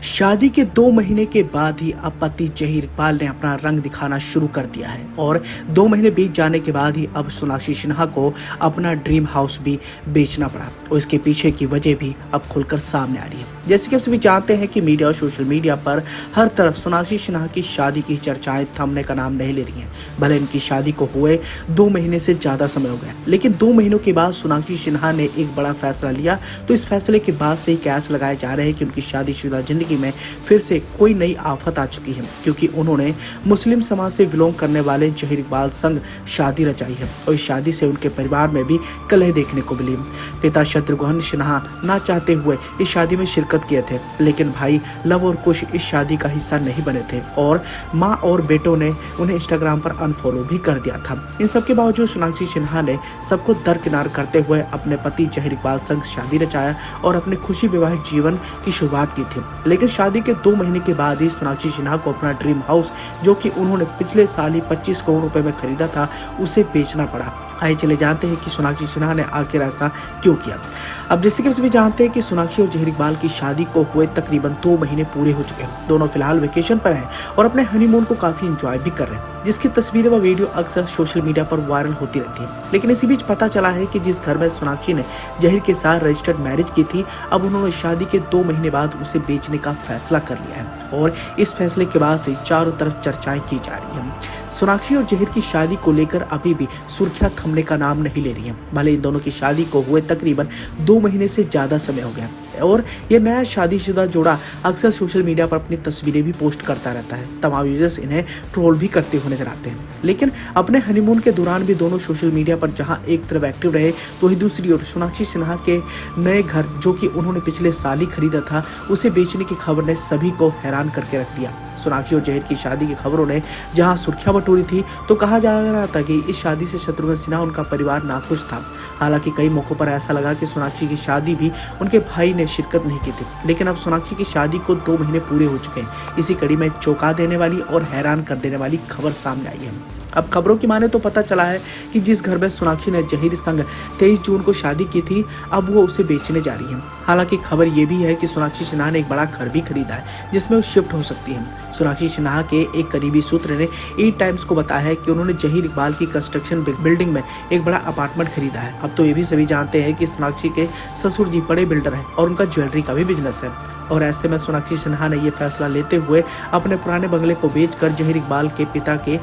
शादी के 2 महीने के बाद ही अब पति जहीर इकबाल ने अपना रंग दिखाना शुरू कर दिया है और 2 महीने बीत जाने के बाद ही अब सोनाक्षी सिन्हा को अपना ड्रीम हाउस भी बेचना पड़ा और इसके पीछे की वजह भी अब खुलकर सामने आ रही है। जैसे कि आप सभी जानते हैं कि मीडिया और सोशल मीडिया पर हर तरफ सोनाक्षी सिन्हा की शादी की चर्चाएं थमने का नाम नहीं ले रही हैं। भले इनकी शादी को हुए 2 महीने से ज्यादा समय हो गया, लेकिन 2 महीनों के बाद सोनाक्षी सिन्हा ने एक बड़ा फैसला लिया। तो इस फैसले के बाद से ही कयास लगाए जा रहे हैं कि उनकी शादीशुदा जिंदगी में फिर से कोई नई आफत आ चुकी है, क्योंकि उन्होंने मुस्लिम समाज से बिलोंग करने वाले जहीर इकबाल संग शादी रचाई है और इस शादी से उनके परिवार में भी कलह देखने को मिली। पिता शत्रुघ्न सिन्हा ना चाहते हुए इस शादी में शिरकत किए थे, लेकिन भाई लव और कुश इस शादी का हिस्सा नहीं बने थे और माँ और बेटों ने उन्हें इंस्टाग्राम पर अनफॉलो भी कर दिया था। इन सब के बावजूद सोनाक्षी सिन्हा ने सबको दरकिनार करते हुए अपने पति जहीर इकबाल संग शादी रचाया और अपने खुशी वैवाहिक जीवन की शुरुआत की थी। लेकिन शादी के 2 महीने के बाद ही सोनाक्षी सिन्हा को अपना ड्रीम हाउस, जो कि उन्होंने पिछले साल ही 25 करोड़ रुपए में खरीदा था, उसे बेचना पड़ा। आइए चले जानते हैं कि सोनाक्षी सिन्हा ने आखिर ऐसा क्यों किया। अब जैसे कि आप सभी जानते हैं कि सोनाक्षी और जहीर इकबाल की शादी को हुए तकरीबन 2 महीने पूरे हो चुके हैं। दोनों फिलहाल वेकेशन पर हैं और अपने हनीमून को काफी एंजॉय भी कर रहे हैं, जिसकी तस्वीरें व वीडियो अक्सर सोशल मीडिया पर वायरल होती रहती है। लेकिन इसी बीच पता चला है कि जिस घर में सोनाक्षी ने जहीर के साथ रजिस्टर्ड मैरिज की थी, अब उन्होंने शादी के 2 महीने बाद उसे बेचने का फैसला कर लिया है और इस फैसले के बाद से चारों तरफ चर्चाएं की जा रही है। सोनाक्षी और जहीर की शादी को लेकर अभी भी सुर्खियां थमने का नाम नहीं ले रही हैं। भले इन दोनों की शादी को हुए तकरीबन 2 महीने से ज्यादा समय हो गया और ये नया शादीशुदा जोड़ा अक्सर सोशल मीडिया पर अपनी तस्वीरें भी पोस्ट करता रहता है। तमाम यूजर्स इन्हें ट्रोल भी करते हुए नजर आते हैं। लेकिन अपने हनीमून के दौरान भी दोनों सोशल मीडिया पर जहां एक तरफ एक्टिव रहे, तो वहीं दूसरी ओर सोनाक्षी सिन्हा के नए घर, जो कि उन्होंने पिछले साल ही खरीदा था, उसे बेचने की खबर ने सभी को हैरान करके रख दिया। सोनाक्षी और जहीर की शादी की खबरों ने जहां सुर्खियां बटोरी थी, तो कहा जा रहा था कि इस शादी से शत्रुघ्न सिन्हा उनका परिवार नाखुश था। हालांकि कई मौकों पर ऐसा लगा कि सोनाक्षी की शादी भी उनके भाई ने शिरकत नहीं की थी। लेकिन अब सोनाक्षी की शादी को 2 महीने पूरे हो चुके हैं। इसी कड़ी में चौंका देने वाली और हैरान कर देने वाली खबर सामने आई है। अब खबरों की माने तो पता चला है कि जिस घर में सोनाक्षी ने जहीर संग 23 जून को शादी की थी, अब वो उसे बेचने जा रही है। हालांकि खबर ये भी है कि सोनाक्षी सिन्हा ने एक बड़ा घर भी खरीदा है, जिसमें वो शिफ्ट हो सकती है। सोनाक्षी सिन्हा के एक करीबी सूत्र ने ई टाइम्स को बताया है कि उन्होंने जहीर इकबाल की कंस्ट्रक्शन बिल्डिंग में एक बड़ा अपार्टमेंट खरीदा है। अब तो ये भी सभी जानते हैं कि सोनाक्षी के ससुर जी बड़े बिल्डर हैं और उनका ज्वेलरी का भी बिजनेस है। और ऐसे में सोनाक्षी सिन्हा ने ये फैसला लेते हुए अपने पुराने बंगले को बेचकर जहीर इकबाल के पिता के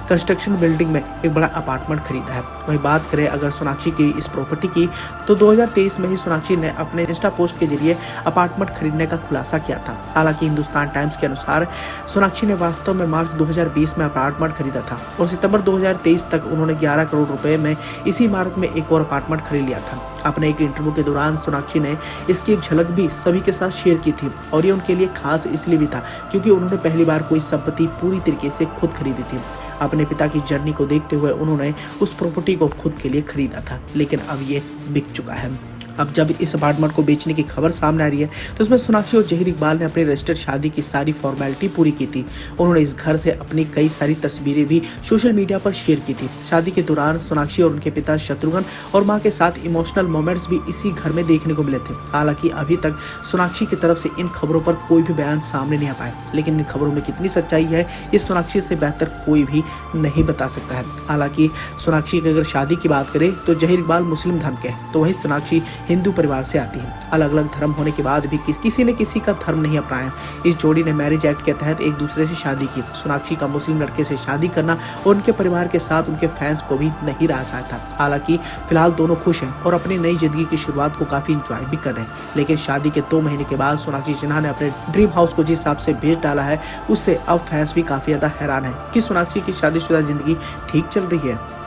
कंस्ट्रक्शन बिल्डिंग में एक बड़ा अपार्टमेंट खरीदा है। वही बात करें अगर सोनाक्षी की इस प्रॉपर्टी की, तो 2023 में ही सोनाक्षी ने अपने इंस्टा पोस्ट के जरिए अपार्टमेंट खरीदने का खुलासा किया था। हालांकि हिंदुस्तान टाइम्स के अनुसार सोनाक्षी ने वास्तव में मार्च 2020 में अपार्टमेंट खरीदा था और सितंबर 2023 तक उन्होंने 11 करोड़ रुपए में इसी इमारत में एक और अपार्टमेंट खरीद लिया था। अपने एक इंटरव्यू के दौरान सोनाक्षी ने इसकी एक झलक भी सभी के साथ शेयर की थी और ये उनके लिए खास इसलिए भी था क्योंकि उन्होंने पहली बार कोई संपत्ति पूरी तरीके से खुद खरीदी थी। अपने पिता की जर्नी को देखते हुए उन्होंने उस प्रॉपर्टी को खुद के लिए खरीदा था, लेकिन अब ये बिक चुका है। अब जब इस अपार्टमेंट को बेचने की खबर सामने आ रही है, तो इसमें सोनाक्षी और जहीर इकबाल ने अपनी रजिस्टर्ड शादी की सारी फॉर्मेलिटी पूरी की थी। उन्होंने इस घर से अपनी कई सारी तस्वीरें भी सोशल मीडिया पर शेयर की थी। शादी के दौरान सोनाक्षी और उनके पिता शत्रुघ्न और मां के साथ इमोशनल मोमेंट्स भी इसी घर में देखने को मिले थे। हालांकि अभी तक सोनाक्षी की तरफ से इन खबरों पर कोई भी बयान सामने नहीं आ पाया, लेकिन इन खबरों में कितनी सच्चाई है, ये सोनाक्षी से बेहतर कोई भी नहीं बता सकता है। हालांकि सोनाक्षी की अगर शादी की बात करें तो जहीर इकबाल मुस्लिम धर्म के हैं, तो वही सोनाक्षी हिंदू परिवार से आती है। अलग अलग धर्म होने के बाद भी किसी ने किसी का धर्म नहीं अपनाया। इस जोड़ी ने मैरिज एक्ट के तहत एक दूसरे से शादी की। सोनाक्षी का मुस्लिम लड़के से शादी करना और उनके परिवार के साथ उनके फैंस को भी नहीं रासा था। हालांकि फिलहाल दोनों खुश हैं और अपनी नई जिंदगी की शुरुआत को काफी एंजॉय भी कर रहे हैं। लेकिन शादी के 2 महीने के बाद सोनाक्षी सिन्हा ने अपने ड्रीम हाउस को जिस हिसाब से बेच डाला है, उससे अब फैंस भी काफी ज्यादा हैरान है कि सोनाक्षी की शादीशुदा जिंदगी ठीक चल रही है।